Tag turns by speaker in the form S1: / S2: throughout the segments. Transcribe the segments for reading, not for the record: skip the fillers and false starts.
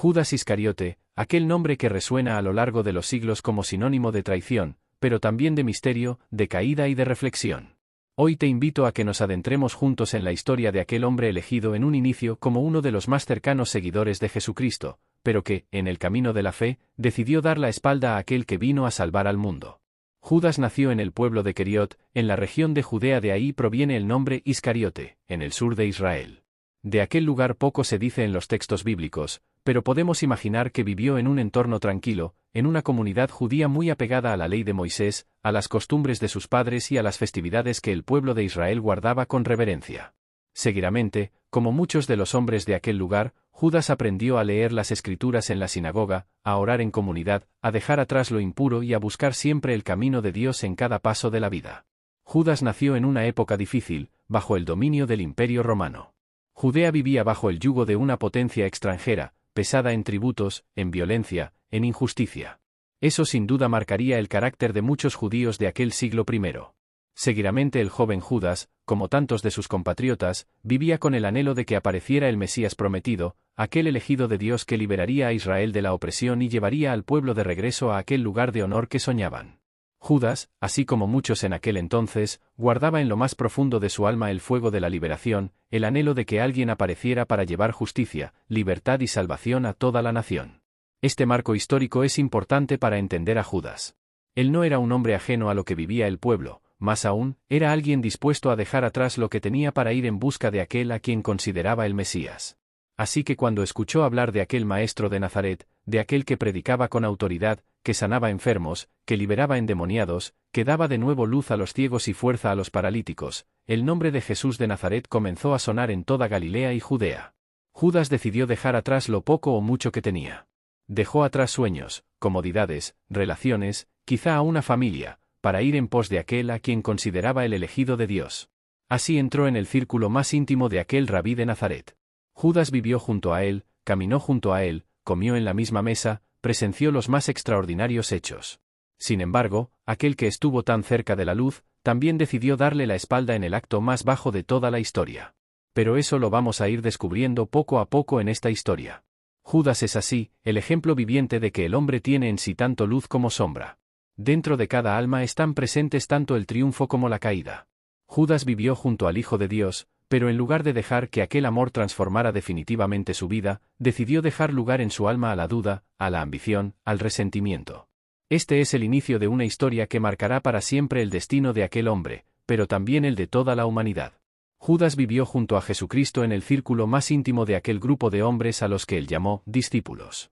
S1: Judas Iscariote, aquel nombre que resuena a lo largo de los siglos como sinónimo de traición, pero también de misterio, de caída y de reflexión. Hoy te invito a que nos adentremos juntos en la historia de aquel hombre elegido en un inicio como uno de los más cercanos seguidores de Jesucristo, pero que, en el camino de la fe, decidió dar la espalda a aquel que vino a salvar al mundo. Judas nació en el pueblo de Queriot, en la región de Judea, de ahí proviene el nombre Iscariote, en el sur de Israel. De aquel lugar poco se dice en los textos bíblicos, pero podemos imaginar que vivió en un entorno tranquilo, en una comunidad judía muy apegada a la ley de Moisés, a las costumbres de sus padres y a las festividades que el pueblo de Israel guardaba con reverencia. Seguidamente, como muchos de los hombres de aquel lugar, Judas aprendió a leer las Escrituras en la sinagoga, a orar en comunidad, a dejar atrás lo impuro y a buscar siempre el camino de Dios en cada paso de la vida. Judas nació en una época difícil, bajo el dominio del Imperio Romano. Judea vivía bajo el yugo de una potencia extranjera, pesada en tributos, en violencia, en injusticia. Eso sin duda marcaría el carácter de muchos judíos de aquel siglo I. Seguidamente el joven Judas, como tantos de sus compatriotas, vivía con el anhelo de que apareciera el Mesías prometido, aquel elegido de Dios que liberaría a Israel de la opresión y llevaría al pueblo de regreso a aquel lugar de honor que soñaban. Judas, así como muchos en aquel entonces, guardaba en lo más profundo de su alma el fuego de la liberación, el anhelo de que alguien apareciera para llevar justicia, libertad y salvación a toda la nación. Este marco histórico es importante para entender a Judas. Él no era un hombre ajeno a lo que vivía el pueblo, más aún, era alguien dispuesto a dejar atrás lo que tenía para ir en busca de aquel a quien consideraba el Mesías. Así que cuando escuchó hablar de aquel maestro de Nazaret, de aquel que predicaba con autoridad, que sanaba enfermos, que liberaba endemoniados, que daba de nuevo luz a los ciegos y fuerza a los paralíticos, el nombre de Jesús de Nazaret comenzó a sonar en toda Galilea y Judea. Judas decidió dejar atrás lo poco o mucho que tenía. Dejó atrás sueños, comodidades, relaciones, quizá a una familia, para ir en pos de aquel a quien consideraba el elegido de Dios. Así entró en el círculo más íntimo de aquel rabí de Nazaret. Judas vivió junto a él, caminó junto a él, comió en la misma mesa, presenció los más extraordinarios hechos. Sin embargo, aquel que estuvo tan cerca de la luz, también decidió darle la espalda en el acto más bajo de toda la historia. Pero eso lo vamos a ir descubriendo poco a poco en esta historia. Judas es así, el ejemplo viviente de que el hombre tiene en sí tanto luz como sombra. Dentro de cada alma están presentes tanto el triunfo como la caída. Judas vivió junto al Hijo de Dios, pero en lugar de dejar que aquel amor transformara definitivamente su vida, decidió dejar lugar en su alma a la duda, a la ambición, al resentimiento. Este es el inicio de una historia que marcará para siempre el destino de aquel hombre, pero también el de toda la humanidad. Judas vivió junto a Jesucristo en el círculo más íntimo de aquel grupo de hombres a los que él llamó discípulos.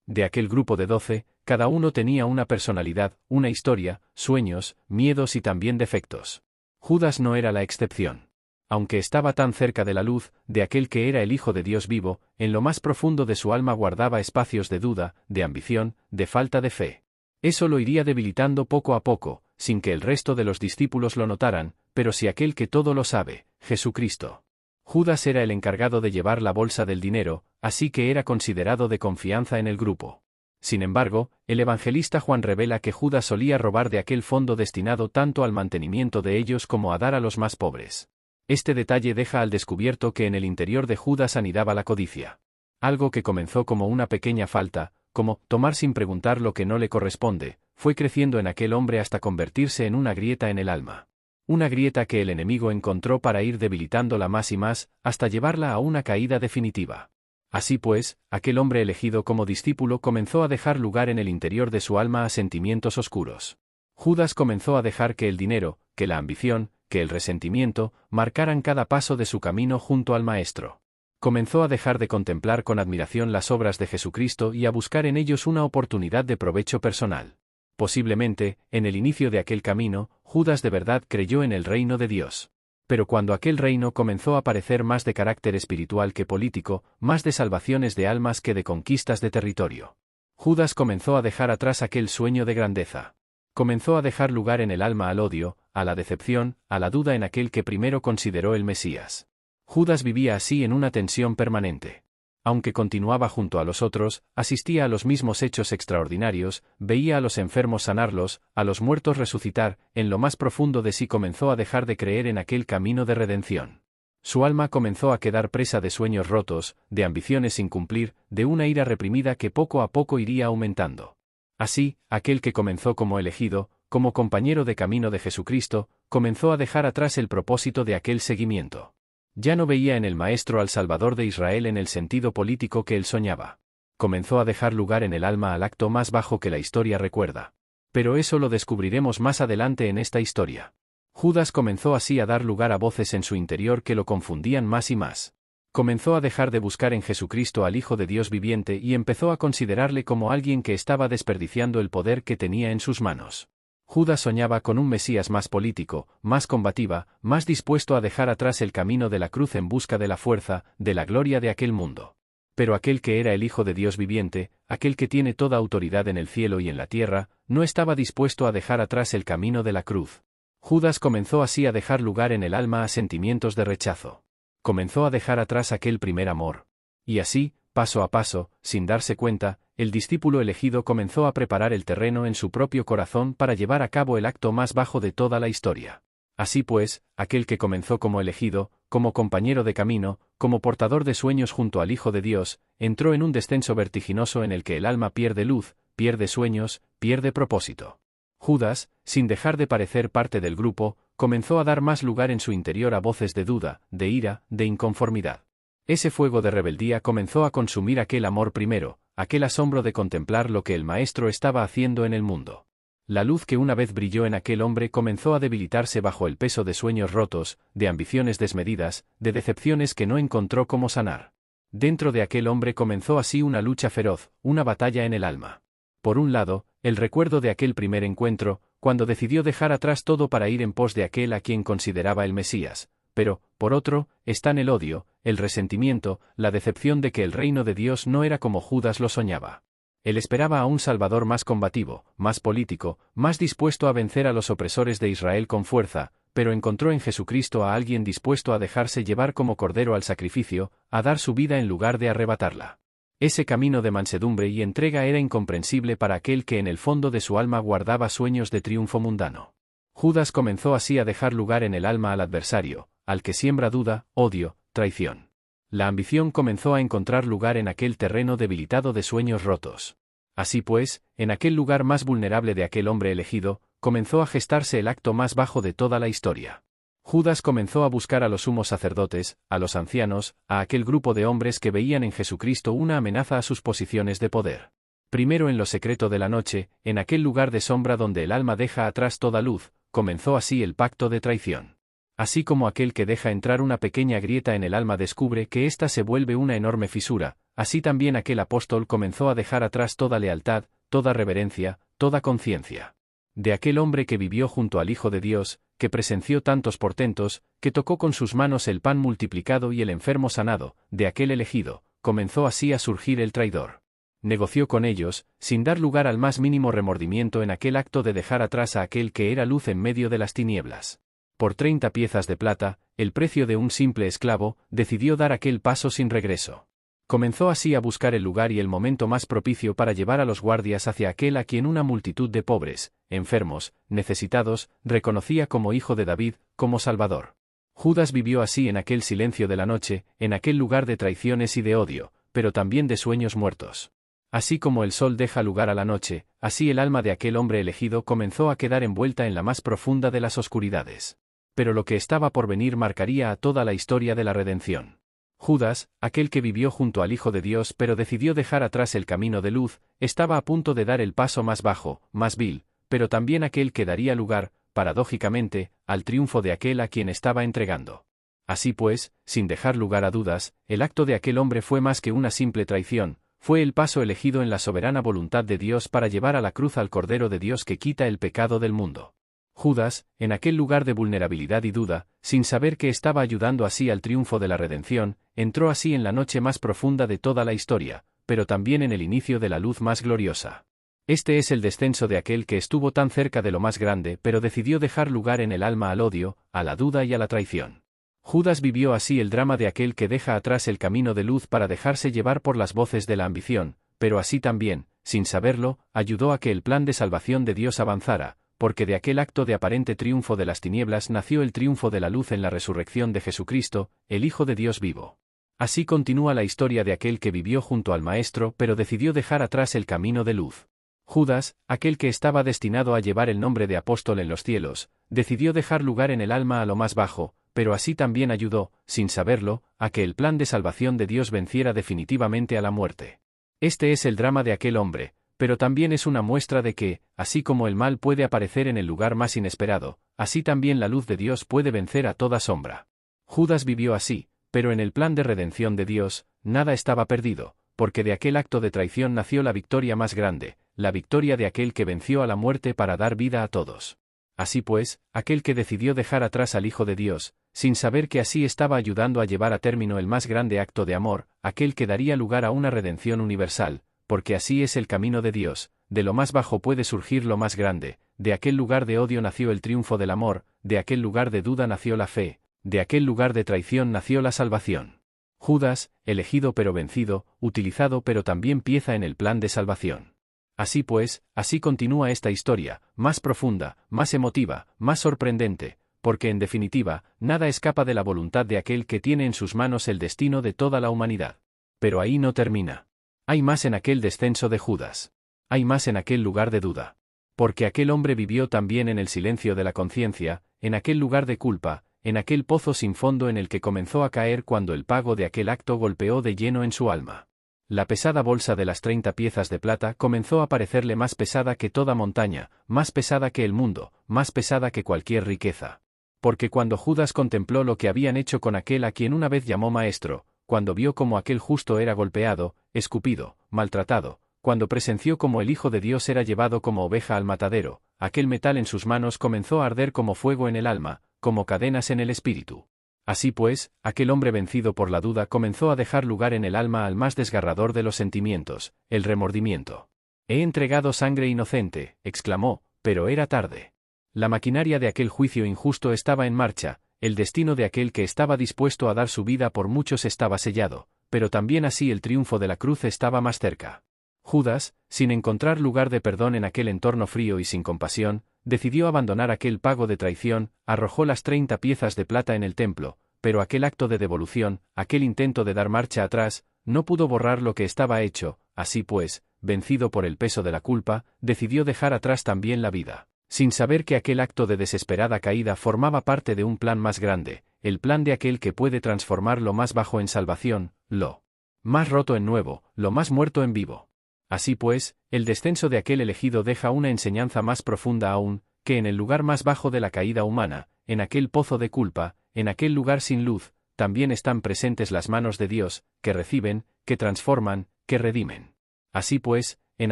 S1: De aquel grupo de 12, cada uno tenía una personalidad, una historia, sueños, miedos y también defectos. Judas no era la excepción. Aunque estaba tan cerca de la luz, de aquel que era el Hijo de Dios vivo, en lo más profundo de su alma guardaba espacios de duda, de ambición, de falta de fe. Eso lo iría debilitando poco a poco, sin que el resto de los discípulos lo notaran, pero si aquel que todo lo sabe, Jesucristo. Judas era el encargado de llevar la bolsa del dinero, así que era considerado de confianza en el grupo. Sin embargo, el evangelista Juan revela que Judas solía robar de aquel fondo destinado tanto al mantenimiento de ellos como a dar a los más pobres. Este detalle deja al descubierto que en el interior de Judas anidaba la codicia. Algo que comenzó como una pequeña falta, como tomar sin preguntar lo que no le corresponde, fue creciendo en aquel hombre hasta convertirse en una grieta en el alma. Una grieta que el enemigo encontró para ir debilitándola más y más, hasta llevarla a una caída definitiva. Así pues, aquel hombre elegido como discípulo comenzó a dejar lugar en el interior de su alma a sentimientos oscuros. Judas comenzó a dejar que el dinero, que la ambición, que el resentimiento, marcaran cada paso de su camino junto al Maestro. Comenzó a dejar de contemplar con admiración las obras de Jesucristo y a buscar en ellos una oportunidad de provecho personal. Posiblemente, en el inicio de aquel camino, Judas de verdad creyó en el reino de Dios. Pero cuando aquel reino comenzó a parecer más de carácter espiritual que político, más de salvaciones de almas que de conquistas de territorio, Judas comenzó a dejar atrás aquel sueño de grandeza. Comenzó a dejar lugar en el alma al odio, a la decepción, a la duda en aquel que primero consideró el Mesías. Judas vivía así en una tensión permanente. Aunque continuaba junto a los otros, asistía a los mismos hechos extraordinarios, veía a los enfermos sanarlos, a los muertos resucitar, en lo más profundo de sí comenzó a dejar de creer en aquel camino de redención. Su alma comenzó a quedar presa de sueños rotos, de ambiciones sin cumplir, de una ira reprimida que poco a poco iría aumentando. Así, aquel que comenzó como elegido, como compañero de camino de Jesucristo, comenzó a dejar atrás el propósito de aquel seguimiento. Ya no veía en el Maestro al Salvador de Israel en el sentido político que él soñaba. Comenzó a dejar lugar en el alma al acto más bajo que la historia recuerda. Pero eso lo descubriremos más adelante en esta historia. Judas comenzó así a dar lugar a voces en su interior que lo confundían más y más. Comenzó a dejar de buscar en Jesucristo al Hijo de Dios viviente y empezó a considerarle como alguien que estaba desperdiciando el poder que tenía en sus manos. Judas soñaba con un Mesías más político, más combativa, más dispuesto a dejar atrás el camino de la cruz en busca de la fuerza, de la gloria de aquel mundo. Pero aquel que era el Hijo de Dios viviente, aquel que tiene toda autoridad en el cielo y en la tierra, no estaba dispuesto a dejar atrás el camino de la cruz. Judas comenzó así a dejar lugar en el alma a sentimientos de rechazo. Comenzó a dejar atrás aquel primer amor. Y así, paso a paso, sin darse cuenta, el discípulo elegido comenzó a preparar el terreno en su propio corazón para llevar a cabo el acto más bajo de toda la historia. Así pues, aquel que comenzó como elegido, como compañero de camino, como portador de sueños junto al Hijo de Dios, entró en un descenso vertiginoso en el que el alma pierde luz, pierde sueños, pierde propósito. Judas, sin dejar de parecer parte del grupo, comenzó a dar más lugar en su interior a voces de duda, de ira, de inconformidad. Ese fuego de rebeldía comenzó a consumir aquel amor primero, aquel asombro de contemplar lo que el Maestro estaba haciendo en el mundo. La luz que una vez brilló en aquel hombre comenzó a debilitarse bajo el peso de sueños rotos, de ambiciones desmedidas, de decepciones que no encontró cómo sanar. Dentro de aquel hombre comenzó así una lucha feroz, una batalla en el alma. Por un lado, el recuerdo de aquel primer encuentro, cuando decidió dejar atrás todo para ir en pos de aquel a quien consideraba el Mesías, pero, por otro, están el odio, el resentimiento, la decepción de que el reino de Dios no era como Judas lo soñaba. Él esperaba a un Salvador más combativo, más político, más dispuesto a vencer a los opresores de Israel con fuerza, pero encontró en Jesucristo a alguien dispuesto a dejarse llevar como cordero al sacrificio, a dar su vida en lugar de arrebatarla. Ese camino de mansedumbre y entrega era incomprensible para aquel que en el fondo de su alma guardaba sueños de triunfo mundano. Judas comenzó así a dejar lugar en el alma al adversario, al que siembra duda, odio, traición. La ambición comenzó a encontrar lugar en aquel terreno debilitado de sueños rotos. Así pues, en aquel lugar más vulnerable de aquel hombre elegido, comenzó a gestarse el acto más bajo de toda la historia. Judas comenzó a buscar a los sumos sacerdotes, a los ancianos, a aquel grupo de hombres que veían en Jesucristo una amenaza a sus posiciones de poder. Primero en lo secreto de la noche, en aquel lugar de sombra donde el alma deja atrás toda luz, comenzó así el pacto de traición. Así como aquel que deja entrar una pequeña grieta en el alma descubre que ésta se vuelve una enorme fisura, así también aquel apóstol comenzó a dejar atrás toda lealtad, toda reverencia, toda conciencia. De aquel hombre que vivió junto al Hijo de Dios, que presenció tantos portentos, que tocó con sus manos el pan multiplicado y el enfermo sanado, de aquel elegido, comenzó así a surgir el traidor. Negoció con ellos, sin dar lugar al más mínimo remordimiento en aquel acto de dejar atrás a aquel que era luz en medio de las tinieblas. Por 30 piezas de plata, el precio de un simple esclavo, decidió dar aquel paso sin regreso. Comenzó así a buscar el lugar y el momento más propicio para llevar a los guardias hacia aquel a quien una multitud de pobres, enfermos, necesitados, reconocía como hijo de David, como Salvador. Judas vivió así en aquel silencio de la noche, en aquel lugar de traiciones y de odio, pero también de sueños muertos. Así como el sol deja lugar a la noche, así el alma de aquel hombre elegido comenzó a quedar envuelta en la más profunda de las oscuridades. Pero lo que estaba por venir marcaría a toda la historia de la redención. Judas, aquel que vivió junto al Hijo de Dios pero decidió dejar atrás el camino de luz, estaba a punto de dar el paso más bajo, más vil, pero también aquel que daría lugar, paradójicamente, al triunfo de aquel a quien estaba entregando. Así pues, sin dejar lugar a dudas, el acto de aquel hombre fue más que una simple traición, fue el paso elegido en la soberana voluntad de Dios para llevar a la cruz al Cordero de Dios que quita el pecado del mundo. Judas, en aquel lugar de vulnerabilidad y duda, sin saber que estaba ayudando así al triunfo de la redención, entró así en la noche más profunda de toda la historia, pero también en el inicio de la luz más gloriosa. Este es el descenso de aquel que estuvo tan cerca de lo más grande pero decidió dejar lugar en el alma al odio, a la duda y a la traición. Judas vivió así el drama de aquel que deja atrás el camino de luz para dejarse llevar por las voces de la ambición, pero así también, sin saberlo, ayudó a que el plan de salvación de Dios avanzara, porque de aquel acto de aparente triunfo de las tinieblas nació el triunfo de la luz en la resurrección de Jesucristo, el Hijo de Dios vivo. Así continúa la historia de aquel que vivió junto al Maestro pero decidió dejar atrás el camino de luz. Judas, aquel que estaba destinado a llevar el nombre de apóstol en los cielos, decidió dejar lugar en el alma a lo más bajo, pero así también ayudó, sin saberlo, a que el plan de salvación de Dios venciera definitivamente a la muerte. Este es el drama de aquel hombre, pero también es una muestra de que, así como el mal puede aparecer en el lugar más inesperado, así también la luz de Dios puede vencer a toda sombra. Judas vivió así, pero en el plan de redención de Dios, nada estaba perdido, porque de aquel acto de traición nació la victoria más grande, la victoria de aquel que venció a la muerte para dar vida a todos. Así pues, aquel que decidió dejar atrás al Hijo de Dios, sin saber que así estaba ayudando a llevar a término el más grande acto de amor, aquel que daría lugar a una redención universal, porque así es el camino de Dios, de lo más bajo puede surgir lo más grande, de aquel lugar de odio nació el triunfo del amor, de aquel lugar de duda nació la fe, de aquel lugar de traición nació la salvación. Judas, elegido pero vencido, utilizado pero también pieza en el plan de salvación. Así pues, así continúa esta historia, más profunda, más emotiva, más sorprendente, porque en definitiva, nada escapa de la voluntad de aquel que tiene en sus manos el destino de toda la humanidad. Pero ahí no termina. Hay más en aquel descenso de Judas. Hay más en aquel lugar de duda. Porque aquel hombre vivió también en el silencio de la conciencia, en aquel lugar de culpa, en aquel pozo sin fondo en el que comenzó a caer cuando el pago de aquel acto golpeó de lleno en su alma. La pesada bolsa de las 30 piezas de plata comenzó a parecerle más pesada que toda montaña, más pesada que el mundo, más pesada que cualquier riqueza. Porque cuando Judas contempló lo que habían hecho con aquel a quien una vez llamó maestro, cuando vio cómo aquel justo era golpeado, escupido, maltratado, cuando presenció cómo el Hijo de Dios era llevado como oveja al matadero, aquel metal en sus manos comenzó a arder como fuego en el alma, como cadenas en el espíritu. Así pues, aquel hombre vencido por la duda comenzó a dejar lugar en el alma al más desgarrador de los sentimientos, el remordimiento. «He entregado sangre inocente», exclamó, pero era tarde. La maquinaria de aquel juicio injusto estaba en marcha, el destino de aquel que estaba dispuesto a dar su vida por muchos estaba sellado, pero también así el triunfo de la cruz estaba más cerca. Judas, sin encontrar lugar de perdón en aquel entorno frío y sin compasión, decidió abandonar aquel pago de traición, arrojó las 30 piezas de plata en el templo, pero aquel acto de devolución, aquel intento de dar marcha atrás, no pudo borrar lo que estaba hecho, así pues, vencido por el peso de la culpa, decidió dejar atrás también la vida, sin saber que aquel acto de desesperada caída formaba parte de un plan más grande, el plan de aquel que puede transformar lo más bajo en salvación, lo más roto en nuevo, lo más muerto en vivo. Así pues, el descenso de aquel elegido deja una enseñanza más profunda aún, que en el lugar más bajo de la caída humana, en aquel pozo de culpa, en aquel lugar sin luz, también están presentes las manos de Dios, que reciben, que transforman, que redimen. Así pues, en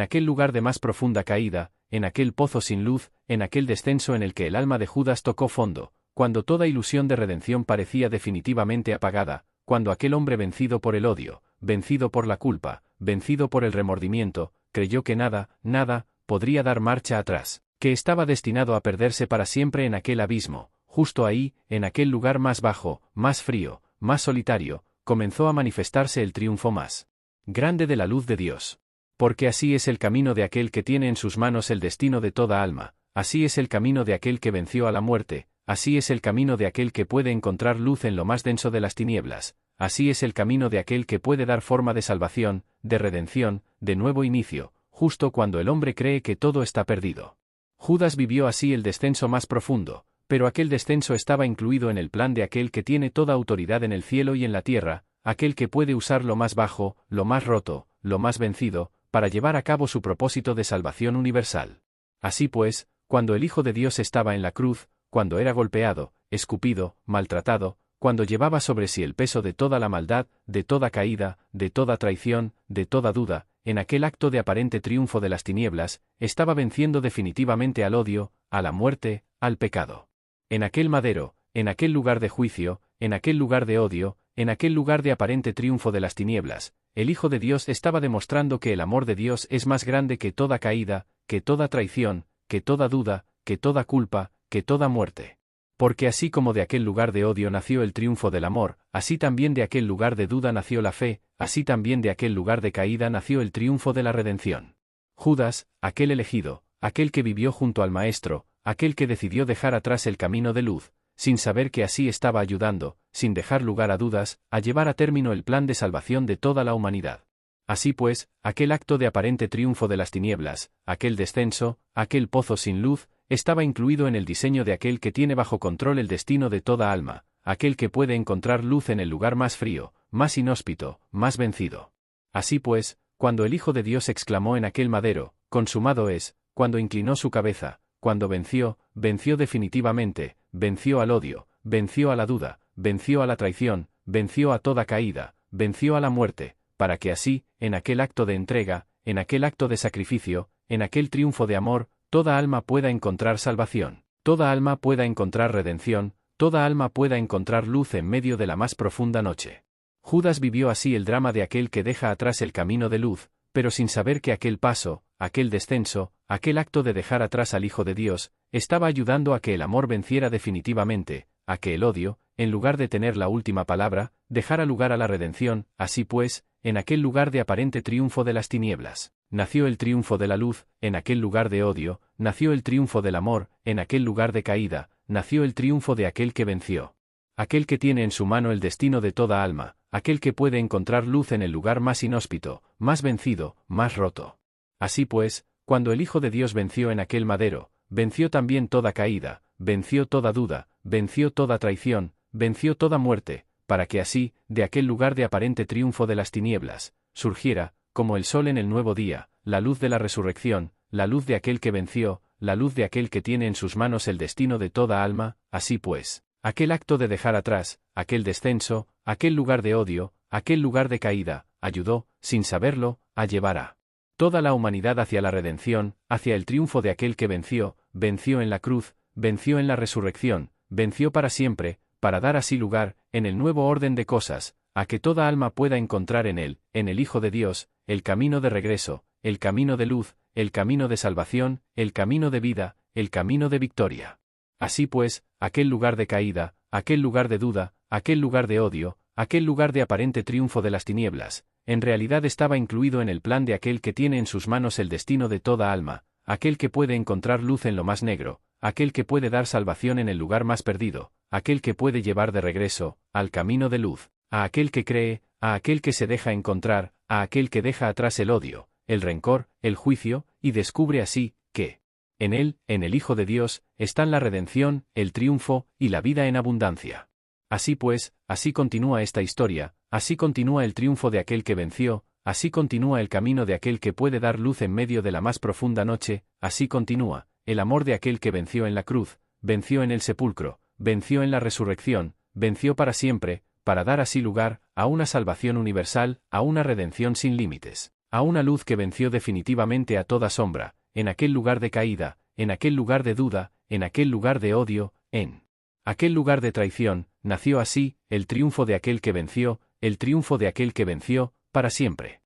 S1: aquel lugar de más profunda caída, en aquel pozo sin luz, en aquel descenso en el que el alma de Judas tocó fondo, cuando toda ilusión de redención parecía definitivamente apagada, cuando aquel hombre vencido por el odio, vencido por la culpa, vencido por el remordimiento, creyó que nada, nada, podría dar marcha atrás, que estaba destinado a perderse para siempre en aquel abismo, justo ahí, en aquel lugar más bajo, más frío, más solitario, comenzó a manifestarse el triunfo más grande de la luz de Dios. Porque así es el camino de aquel que tiene en sus manos el destino de toda alma, así es el camino de aquel que venció a la muerte, así es el camino de aquel que puede encontrar luz en lo más denso de las tinieblas, así es el camino de aquel que puede dar forma de salvación, de redención, de nuevo inicio, justo cuando el hombre cree que todo está perdido. Judas vivió así el descenso más profundo, pero aquel descenso estaba incluido en el plan de aquel que tiene toda autoridad en el cielo y en la tierra, aquel que puede usar lo más bajo, lo más roto, lo más vencido, para llevar a cabo su propósito de salvación universal. Así pues, cuando el Hijo de Dios estaba en la cruz, cuando era golpeado, escupido, maltratado, cuando llevaba sobre sí el peso de toda la maldad, de toda caída, de toda traición, de toda duda, en aquel acto de aparente triunfo de las tinieblas, estaba venciendo definitivamente al odio, a la muerte, al pecado. En aquel madero, en aquel lugar de juicio, en aquel lugar de odio, en aquel lugar de aparente triunfo de las tinieblas, el Hijo de Dios estaba demostrando que el amor de Dios es más grande que toda caída, que toda traición, que toda duda, que toda culpa, que toda muerte. Porque así como de aquel lugar de odio nació el triunfo del amor, así también de aquel lugar de duda nació la fe, así también de aquel lugar de caída nació el triunfo de la redención. Judas, aquel elegido, aquel que vivió junto al Maestro, aquel que decidió dejar atrás el camino de luz, sin saber que así estaba ayudando, sin dejar lugar a dudas, a llevar a término el plan de salvación de toda la humanidad. Así pues, aquel acto de aparente triunfo de las tinieblas, aquel descenso, aquel pozo sin luz, estaba incluido en el diseño de aquel que tiene bajo control el destino de toda alma, aquel que puede encontrar luz en el lugar más frío, más inhóspito, más vencido. Así pues, cuando el Hijo de Dios exclamó en aquel madero, consumado es, cuando inclinó su cabeza, cuando venció, venció definitivamente, venció al odio, venció a la duda, venció a la traición, venció a toda caída, venció a la muerte, para que así, en aquel acto de entrega, en aquel acto de sacrificio, en aquel triunfo de amor, toda alma pueda encontrar salvación, toda alma pueda encontrar redención, toda alma pueda encontrar luz en medio de la más profunda noche. Judas vivió así el drama de aquel que deja atrás el camino de luz, pero sin saber que aquel paso, aquel descenso, aquel acto de dejar atrás al Hijo de Dios, estaba ayudando a que el amor venciera definitivamente, a que el odio, en lugar de tener la última palabra, dejara lugar a la redención. Así pues, en aquel lugar de aparente triunfo de las tinieblas, nació el triunfo de la luz; en aquel lugar de odio, nació el triunfo del amor; en aquel lugar de caída, nació el triunfo de aquel que venció. Aquel que tiene en su mano el destino de toda alma, aquel que puede encontrar luz en el lugar más inhóspito, más vencido, más roto. Así pues, cuando el Hijo de Dios venció en aquel madero, venció también toda caída, venció toda duda, venció toda traición, venció toda muerte, para que así, de aquel lugar de aparente triunfo de las tinieblas, surgiera, como el sol en el nuevo día, la luz de la resurrección, la luz de aquel que venció, la luz de aquel que tiene en sus manos el destino de toda alma. Así pues, aquel acto de dejar atrás, aquel descenso, aquel lugar de odio, aquel lugar de caída, ayudó, sin saberlo, a llevar a toda la humanidad hacia la redención, hacia el triunfo de aquel que venció, venció en la cruz, venció en la resurrección, venció para siempre, para dar así lugar, en el nuevo orden de cosas, a que toda alma pueda encontrar en él, en el Hijo de Dios, el camino de regreso, el camino de luz, el camino de salvación, el camino de vida, el camino de victoria. Así pues, aquel lugar de caída, aquel lugar de duda, aquel lugar de odio, aquel lugar de aparente triunfo de las tinieblas, en realidad estaba incluido en el plan de aquel que tiene en sus manos el destino de toda alma, aquel que puede encontrar luz en lo más negro, aquel que puede dar salvación en el lugar más perdido, aquel que puede llevar de regreso, al camino de luz, a aquel que cree, a aquel que se deja encontrar, a aquel que deja atrás el odio, el rencor, el juicio, y descubre así, que en él, en el Hijo de Dios, están la redención, el triunfo, y la vida en abundancia. Así pues, así continúa esta historia, así continúa el triunfo de aquel que venció, así continúa el camino de aquel que puede dar luz en medio de la más profunda noche, así continúa el amor de aquel que venció en la cruz, venció en el sepulcro, venció en la resurrección, venció para siempre, para dar así lugar a una salvación universal, a una redención sin límites, a una luz que venció definitivamente a toda sombra, en aquel lugar de caída, en aquel lugar de duda, en aquel lugar de odio, en aquel lugar de traición. Nació así el triunfo de aquel que venció, el triunfo de aquel que venció, para siempre.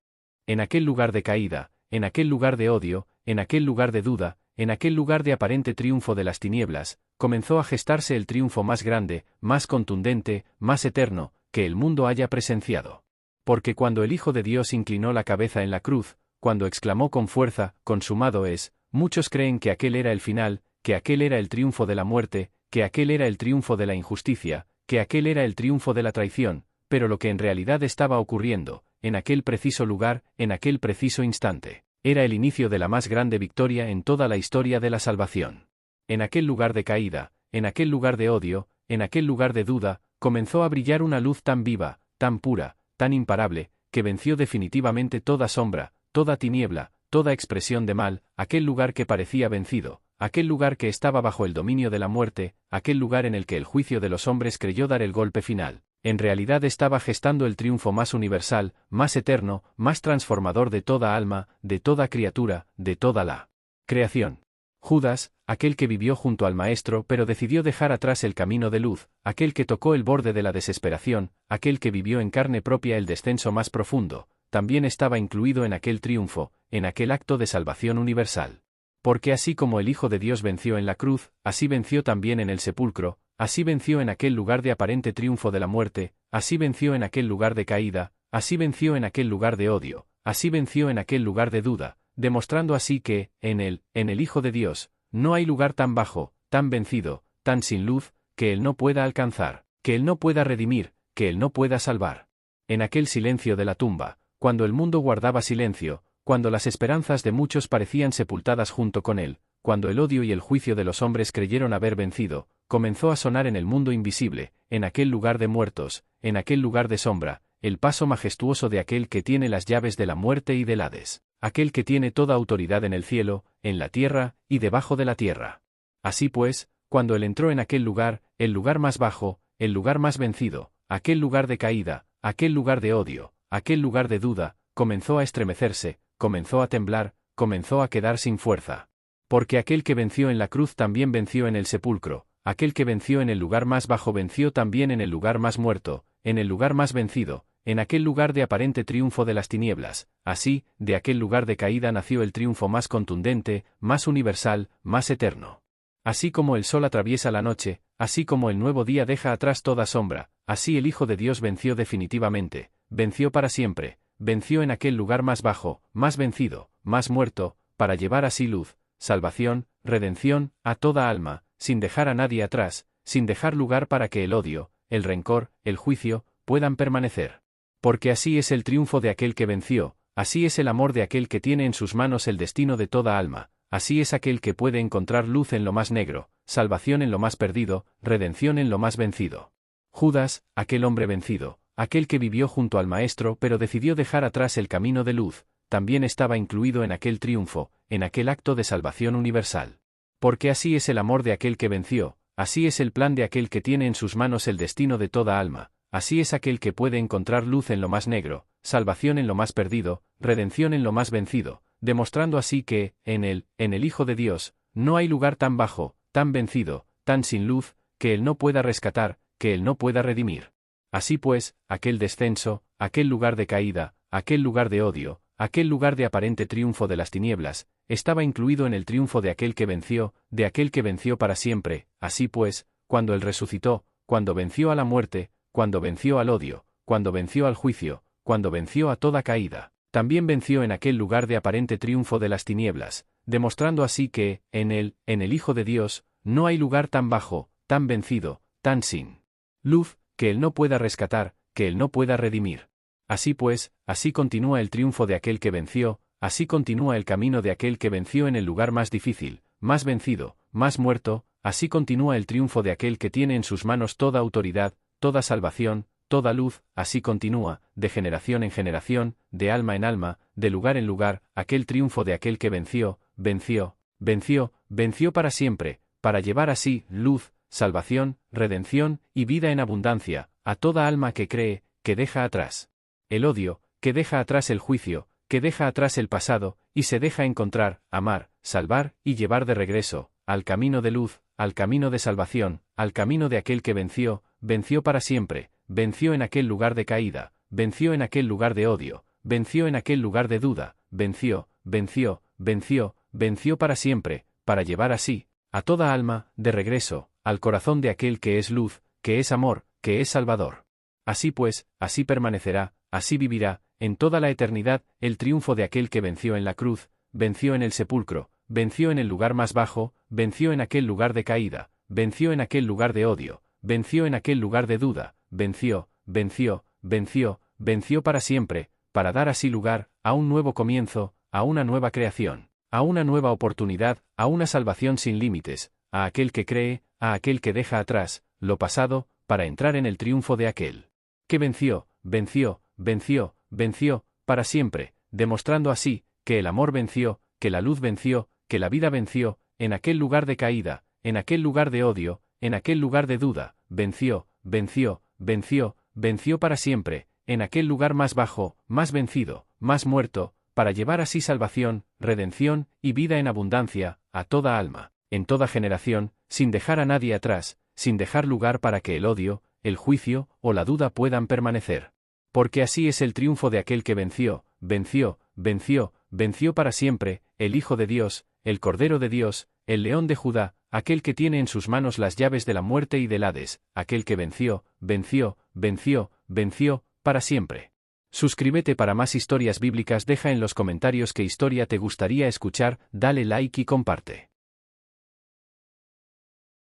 S1: En aquel lugar de caída, en aquel lugar de odio, en aquel lugar de duda, en aquel lugar de aparente triunfo de las tinieblas, comenzó a gestarse el triunfo más grande, más contundente, más eterno, que el mundo haya presenciado. Porque cuando el Hijo de Dios inclinó la cabeza en la cruz, cuando exclamó con fuerza, consumado es, muchos creen que aquel era el final, que aquel era el triunfo de la muerte, que aquel era el triunfo de la injusticia, que aquel era el triunfo de la traición, pero lo que en realidad estaba ocurriendo, en aquel preciso lugar, en aquel preciso instante, era el inicio de la más grande victoria en toda la historia de la salvación. En aquel lugar de caída, en aquel lugar de odio, en aquel lugar de duda, comenzó a brillar una luz tan viva, tan pura, tan imparable, que venció definitivamente toda sombra, toda tiniebla, toda expresión de mal, aquel lugar que parecía vencido, aquel lugar que estaba bajo el dominio de la muerte, aquel lugar en el que el juicio de los hombres creyó dar el golpe final. En realidad estaba gestando el triunfo más universal, más eterno, más transformador de toda alma, de toda criatura, de toda la creación. Judas, aquel que vivió junto al Maestro pero decidió dejar atrás el camino de luz, aquel que tocó el borde de la desesperación, aquel que vivió en carne propia el descenso más profundo, también estaba incluido en aquel triunfo, en aquel acto de salvación universal. Porque así como el Hijo de Dios venció en la cruz, así venció también en el sepulcro, así venció en aquel lugar de aparente triunfo de la muerte, así venció en aquel lugar de caída, así venció en aquel lugar de odio, así venció en aquel lugar de duda, demostrando así que, en el Hijo de Dios, no hay lugar tan bajo, tan vencido, tan sin luz, que Él no pueda alcanzar, que Él no pueda redimir, que Él no pueda salvar. En aquel silencio de la tumba, cuando el mundo guardaba silencio, cuando las esperanzas de muchos parecían sepultadas junto con Él, cuando el odio y el juicio de los hombres creyeron haber vencido, comenzó a sonar en el mundo invisible, en aquel lugar de muertos, en aquel lugar de sombra, el paso majestuoso de aquel que tiene las llaves de la muerte y del Hades, aquel que tiene toda autoridad en el cielo, en la tierra, y debajo de la tierra. Así pues, cuando Él entró en aquel lugar, el lugar más bajo, el lugar más vencido, aquel lugar de caída, aquel lugar de odio, aquel lugar de duda, comenzó a estremecerse, comenzó a temblar, comenzó a quedar sin fuerza. Porque aquel que venció en la cruz también venció en el sepulcro, aquel que venció en el lugar más bajo venció también en el lugar más muerto, en el lugar más vencido, en aquel lugar de aparente triunfo de las tinieblas. Así, de aquel lugar de caída nació el triunfo más contundente, más universal, más eterno. Así como el sol atraviesa la noche, así como el nuevo día deja atrás toda sombra, así el Hijo de Dios venció definitivamente, venció para siempre, venció en aquel lugar más bajo, más vencido, más muerto, para llevar así luz, salvación, redención, a toda alma, sin dejar a nadie atrás, sin dejar lugar para que el odio, el rencor, el juicio, puedan permanecer. Porque así es el triunfo de aquel que venció, así es el amor de aquel que tiene en sus manos el destino de toda alma, así es aquel que puede encontrar luz en lo más negro, salvación en lo más perdido, redención en lo más vencido. Judas, aquel hombre vencido, aquel que vivió junto al Maestro pero decidió dejar atrás el camino de luz, también estaba incluido en aquel triunfo, en aquel acto de salvación universal. Porque así es el amor de aquel que venció, así es el plan de aquel que tiene en sus manos el destino de toda alma, así es aquel que puede encontrar luz en lo más negro, salvación en lo más perdido, redención en lo más vencido, demostrando así que, en el Hijo de Dios, no hay lugar tan bajo, tan vencido, tan sin luz, que Él no pueda rescatar, que Él no pueda redimir. Así pues, aquel descenso, aquel lugar de caída, aquel lugar de odio, aquel lugar de aparente triunfo de las tinieblas, estaba incluido en el triunfo de aquel que venció para siempre. Así pues, cuando Él resucitó, cuando venció a la muerte, cuando venció al odio, cuando venció al juicio, cuando venció a toda caída, también venció en aquel lugar de aparente triunfo de las tinieblas, demostrando así que, en el Hijo de Dios, no hay lugar tan bajo, tan vencido, tan sin luz, que Él no pueda rescatar, que Él no pueda redimir. Así pues, así continúa el triunfo de aquel que venció, así continúa el camino de aquel que venció en el lugar más difícil, más vencido, más muerto, así continúa el triunfo de aquel que tiene en sus manos toda autoridad, toda salvación, toda luz, así continúa, de generación en generación, de alma en alma, de lugar en lugar, aquel triunfo de aquel que venció para siempre, para llevar así luz, salvación, redención y vida en abundancia, a toda alma que cree, que deja atrás el odio, que deja atrás el juicio, que deja atrás el pasado, y se deja encontrar, amar, salvar y llevar de regreso, al camino de luz, al camino de salvación, al camino de aquel que venció para siempre, venció en aquel lugar de caída, venció en aquel lugar de odio, venció en aquel lugar de duda, venció para siempre, para llevar así, a toda alma, de regreso, al corazón de aquel que es luz, que es amor, que es Salvador. Así pues, así permanecerá, así vivirá, en toda la eternidad, el triunfo de aquel que venció en la cruz, venció en el sepulcro, venció en el lugar más bajo, venció en aquel lugar de caída, venció en aquel lugar de odio, venció en aquel lugar de duda, venció para siempre, para dar así lugar, a un nuevo comienzo, a una nueva creación, a una nueva oportunidad, a una salvación sin límites, a aquel que cree, a aquel que deja atrás lo pasado, para entrar en el triunfo de aquel que venció para siempre, demostrando así, que el amor venció, que la luz venció, que la vida venció, en aquel lugar de caída, en aquel lugar de odio, en aquel lugar de duda, venció para siempre, en aquel lugar más bajo, más vencido, más muerto, para llevar así salvación, redención y vida en abundancia, a toda alma, en toda generación, sin dejar a nadie atrás, sin dejar lugar para que el odio, el juicio o la duda puedan permanecer. Porque así es el triunfo de aquel que venció para siempre, el Hijo de Dios, el Cordero de Dios, el León de Judá, aquel que tiene en sus manos las llaves de la muerte y del Hades, aquel que venció para siempre. Suscríbete para más historias bíblicas. Deja en los comentarios qué historia te gustaría escuchar, dale like y comparte.